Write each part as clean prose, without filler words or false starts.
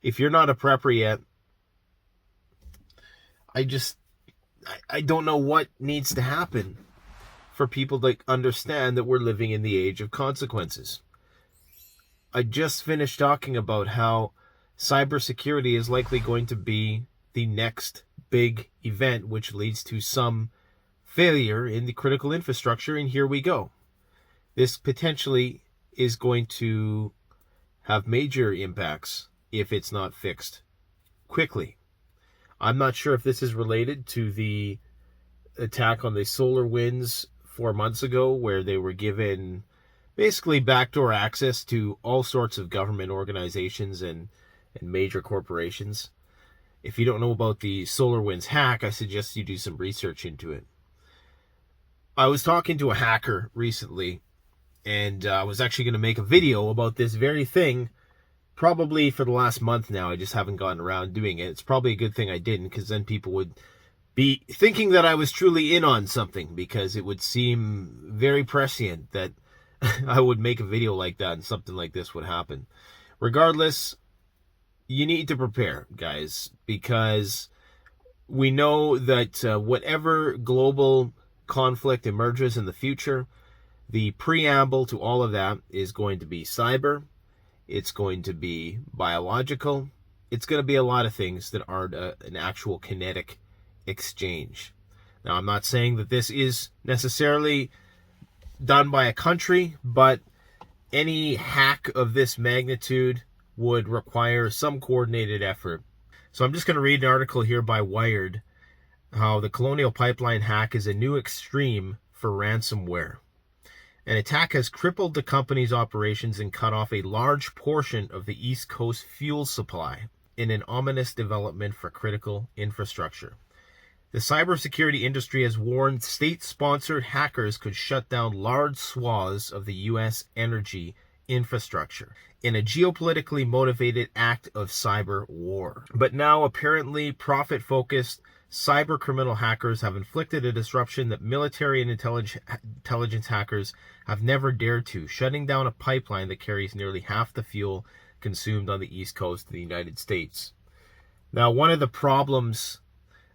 if you're not a prepper yet, I don't know what needs to happen for people to understand that we're living in the age of consequences. I just finished talking about how cybersecurity is likely going to be the next big event, which leads to some failure in the critical infrastructure, and here we go. This potentially is going to have major impacts if it's not fixed quickly. I'm not sure if this is related to the attack on the SolarWinds 4 months ago, where they were given basically backdoor access to all sorts of government organizations and major corporations. If you don't know about the SolarWinds hack, I suggest you do some research into it. I was talking to a hacker recently, and I was actually going to make a video about this very thing probably for the last month now. I just haven't gotten around doing it. It's probably a good thing I didn't, because then people would be thinking that I was truly in on something, because it would seem very prescient that I would make a video like that and something like this would happen. Regardless, you need to prepare, guys, because we know that whatever global conflict emerges in the future, the preamble to all of that is going to be cyber. It's going to be biological. It's going to be a lot of things that aren't an actual kinetic exchange. Now, I'm not saying that this is necessarily done by a country, but any hack of this magnitude would require some coordinated effort. So I'm just going to read an article here by Wired, how the Colonial Pipeline Hack is a new extreme for ransomware. An attack has crippled the company's operations and cut off a large portion of the East Coast fuel supply in an ominous development for critical infrastructure. The cybersecurity industry has warned state-sponsored hackers could shut down large swaths of the U.S. energy infrastructure in a geopolitically motivated act of cyber war. But now, apparently, profit-focused cyber-criminal hackers have inflicted a disruption that military and intelligence hackers have never dared to, shutting down a pipeline that carries nearly half the fuel consumed on the East Coast of the United States. Now, one of the problems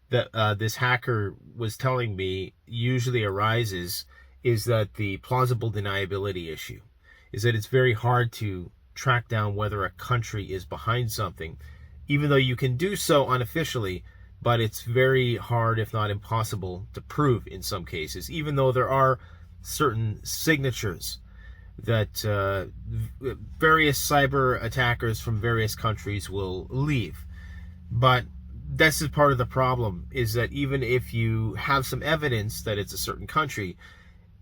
that this hacker was telling me usually arises is that the plausible deniability issue is that it's very hard to track down whether a country is behind something, even though you can do so unofficially, but it's very hard, if not impossible, to prove in some cases, even though there are certain signatures that various cyber attackers from various countries will leave. But this is part of the problem, is that even if you have some evidence that it's a certain country,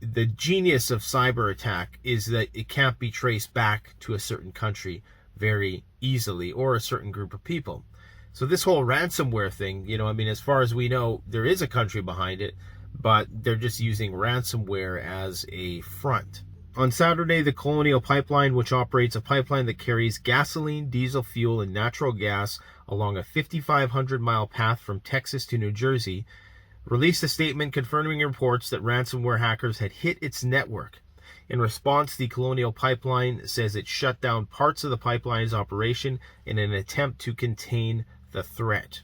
the genius of cyber attack is that it can't be traced back to a certain country very easily, or a certain group of people. So this whole ransomware thing, as far as we know, there is a country behind it, but they're just using ransomware as a front. On Saturday, the Colonial Pipeline, which operates a pipeline that carries gasoline, diesel fuel, and natural gas along a 5,500-mile path from Texas to New Jersey, released a statement confirming reports that ransomware hackers had hit its network. In response, the Colonial Pipeline says it shut down parts of the pipeline's operation in an attempt to contain the threat.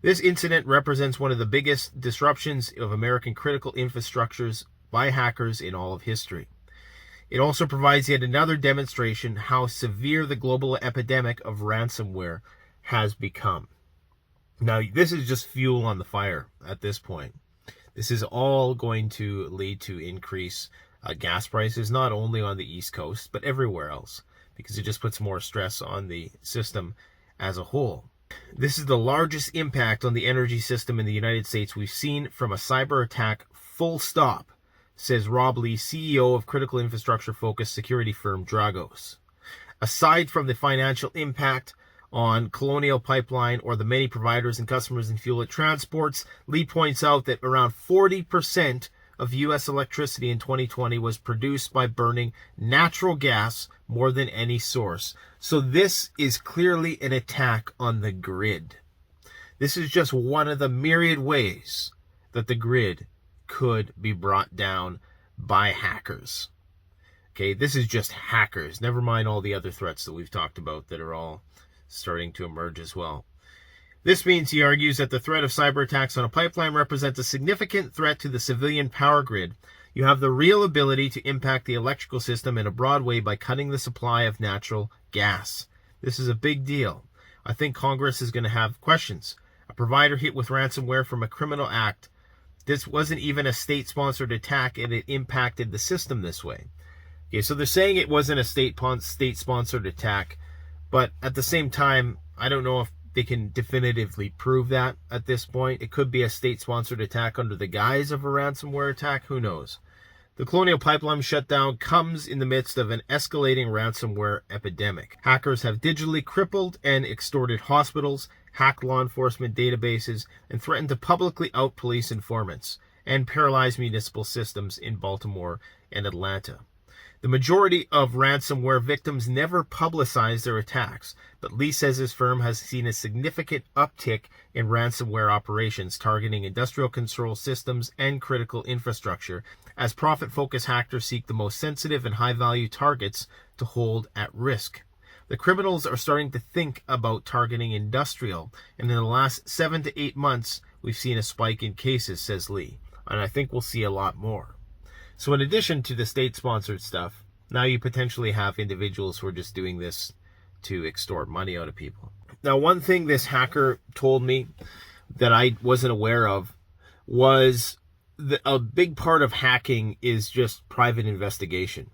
This incident represents one of the biggest disruptions of American critical infrastructures by hackers in all of history. It also provides yet another demonstration how severe the global epidemic of ransomware has become. Now, this is just fuel on the fire at this point. This is all going to lead to increase gas prices, not only on the East Coast, but everywhere else, because it just puts more stress on the system as a whole. This is the largest impact on the energy system in the United States we've seen from a cyber attack, full stop, says Rob Lee, CEO of critical infrastructure-focused security firm Dragos. Aside from the financial impact on Colonial Pipeline or the many providers and customers and fuel it transports, Lee points out that around 40% of U.S. electricity in 2020 was produced by burning natural gas more than any source. So this is clearly an attack on the grid. This is just one of the myriad ways that the grid could be brought down by hackers. Okay, this is just hackers. Never mind all the other threats that we've talked about that are all starting to emerge as well. This means, he argues, that the threat of cyber attacks on a pipeline represents a significant threat to the civilian power grid. You have the real ability to impact the electrical system in a broad way by cutting the supply of natural gas. This is a big deal. I think Congress is going to have questions. A provider hit with ransomware from a criminal act. This wasn't even a state-sponsored attack, and it impacted the system this way. Okay, so they're saying it wasn't a state-sponsored attack, but at the same time, I don't know if they can definitively prove that at this point. It could be a state-sponsored attack under the guise of a ransomware attack. Who knows? The Colonial Pipeline shutdown comes in the midst of an escalating ransomware epidemic. Hackers have digitally crippled and extorted hospitals, hacked law enforcement databases, and threatened to publicly out police informants and paralyze municipal systems in Baltimore and Atlanta. The majority of ransomware victims never publicize their attacks, but Lee says his firm has seen a significant uptick in ransomware operations targeting industrial control systems and critical infrastructure as profit-focused hackers seek the most sensitive and high-value targets to hold at risk. The criminals are starting to think about targeting industrial, and in the last 7 to 8 months, we've seen a spike in cases, says Lee, and I think we'll see a lot more. So in addition to the state-sponsored stuff, now you potentially have individuals who are just doing this to extort money out of people. Now, one thing this hacker told me that I wasn't aware of was that a big part of hacking is just private investigation.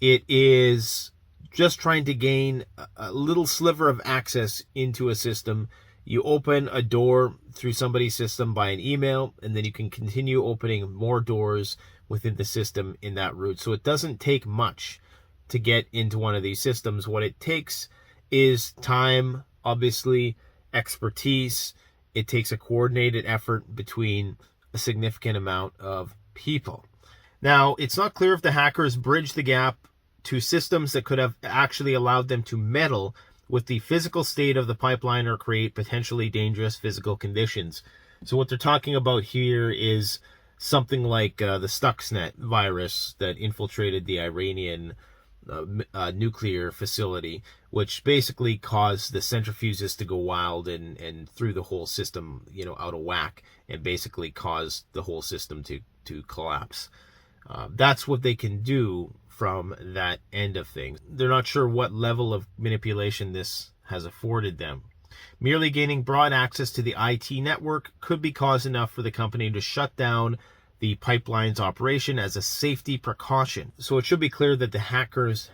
It is just trying to gain a little sliver of access into a system. You open a door through somebody's system by an email, and then you can continue opening more doors within the system in that route. So it doesn't take much to get into one of these systems. What it takes is time, obviously, expertise. It takes a coordinated effort between a significant amount of people. Now, it's not clear if the hackers bridged the gap to systems that could have actually allowed them to meddle with the physical state of the pipeline or create potentially dangerous physical conditions. So what they're talking about here is something like the Stuxnet virus that infiltrated the Iranian nuclear facility, which basically caused the centrifuges to go wild and threw the whole system, out of whack, and basically caused the whole system to collapse. That's what they can do from that end of things. They're not sure what level of manipulation this has afforded them. Merely gaining broad access to the IT network could be cause enough for the company to shut down the pipeline's operation as a safety precaution. So it should be clear that the hackers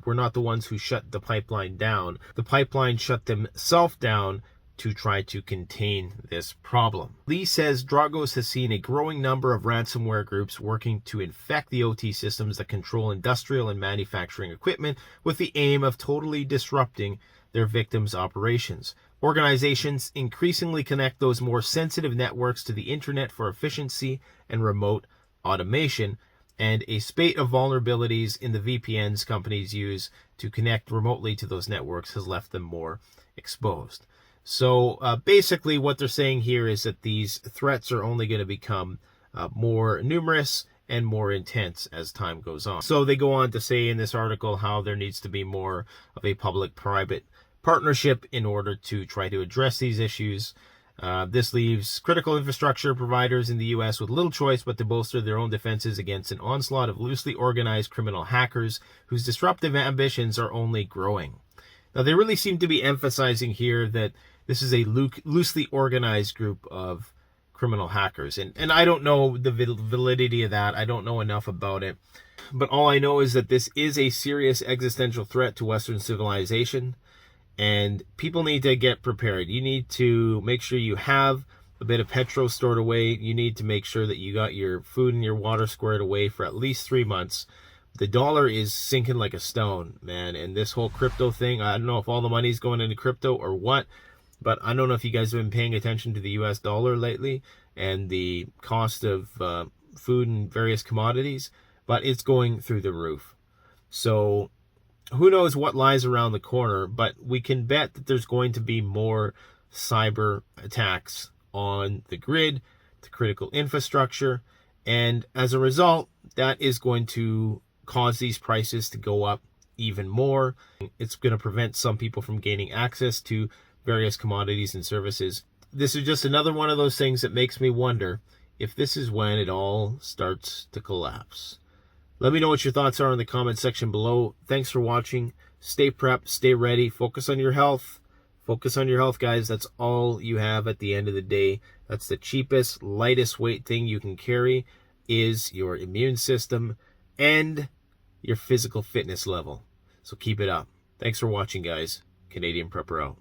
were not the ones who shut the pipeline down. The pipeline shut themselves down to try to contain this problem. Lee says Dragos has seen a growing number of ransomware groups working to infect the OT systems that control industrial and manufacturing equipment with the aim of totally disrupting their victims' operations. Organizations increasingly connect those more sensitive networks to the internet for efficiency and remote automation, and a spate of vulnerabilities in the VPNs companies use to connect remotely to those networks has left them more exposed. So basically what they're saying here is that these threats are only going to become more numerous and more intense as time goes on. So they go on to say in this article how there needs to be more of a public-private partnership in order to try to address these issues. This leaves critical infrastructure providers in the U.S. with little choice but to bolster their own defenses against an onslaught of loosely organized criminal hackers whose disruptive ambitions are only growing. Now, they really seem to be emphasizing here that this is a loosely organized group of criminal hackers. And I don't know the validity of that. I don't know enough about it. But all I know is that this is a serious existential threat to Western civilization. And people need to get prepared. You need to make sure you have a bit of petrol stored away. You need to make sure that you got your food and your water squared away for at least 3 months. The dollar is sinking like a stone, man. And this whole crypto thing, I don't know if all the money's going into crypto or what, but I don't know if you guys have been paying attention to the US dollar lately and the cost of food and various commodities, but it's going through the roof. So who knows what lies around the corner, but we can bet that there's going to be more cyber attacks on the grid, the critical infrastructure, and as a result, that is going to cause these prices to go up even more. It's going to prevent some people from gaining access to various commodities and services. This is just another one of those things that makes me wonder if this is when it all starts to collapse. Let me know what your thoughts are in the comment section below. Thanks for watching. Stay prepped, stay ready, focus on your health. Focus on your health, guys. That's all you have at the end of the day. That's the cheapest, lightest weight thing you can carry is your immune system and your physical fitness level. So keep it up. Thanks for watching, guys. Canadian Prepper out.